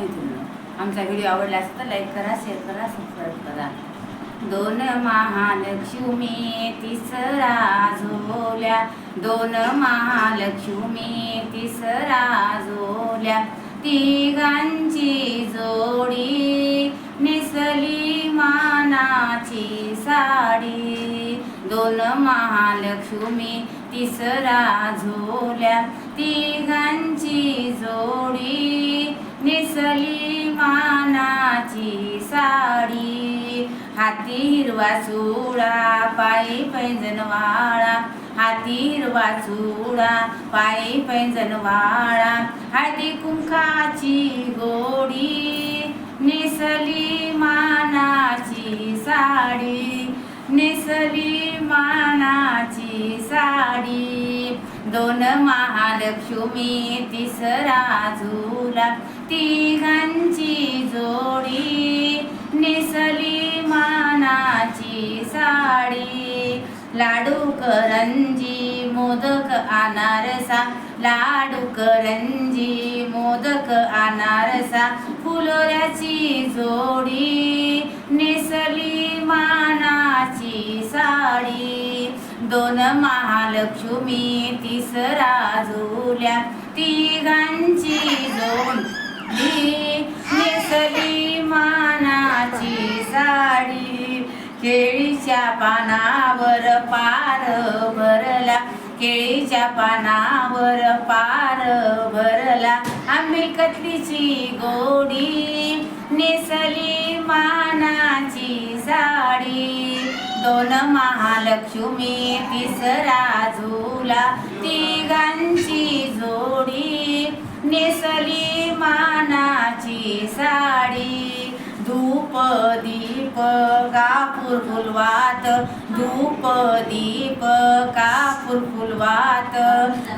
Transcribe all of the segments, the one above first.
मैत्रिणी, आमचा व्हिडिओ आवडला असेल तर लाईक करा, शेअर करा, सबस्क्राईब करा. दोन महालक्ष्मी तिसरा झोल्या, दोन महालक्ष्मी तिसरा झोल्या, तिघांची जोडी नेसली मानाची साडी. दोन महालक्ष्मी तिसरा झोल्या, तिघांची जोडी नेसली मानाची साडी. हाती हिरवा चुडा पायी पैंजणवाळा, हाती हिरवा चुडा पायी पैंजणवाळा, हळदी कुंकाची गोडी नेसली मानाची साडी, नेसली मानाची साडी. दोन महालक्ष्मी तिसरा झुला, तिघांची जोडी नेसली मानाची साडी. लाडू करंजी मोदक अनारसा, लाडू करंजी मोदक अनारसा, फुलोऱ्याची जोडी नेसली मानाची साडी. दोन महालक्ष्मी तिसरा झुल्या, तिघांची जोडी नेसली मानाची साडी. केळीच्या पानावर पार भरला, केळीच्या पानावर पार भरला, आंबेकतलीची गोडी नेसली मानाची साडी. दोन महालक्ष्मी तिसरा झुला, तिघांची जोडी नेसली मानाची साडी. धूप दीप कापूर फुलवात, धूप दीप कापूर फुलवात,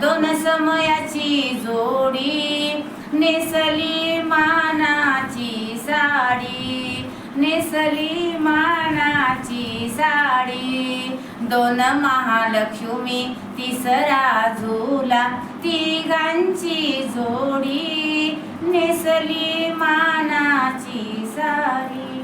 दोन समयाची जोडी नेसली मानाची साडी, नेसली मानाची साडी. दोन महालक्ष्मी तिसरा झुला, तिघांची जोडी नेसली मानाची साडी.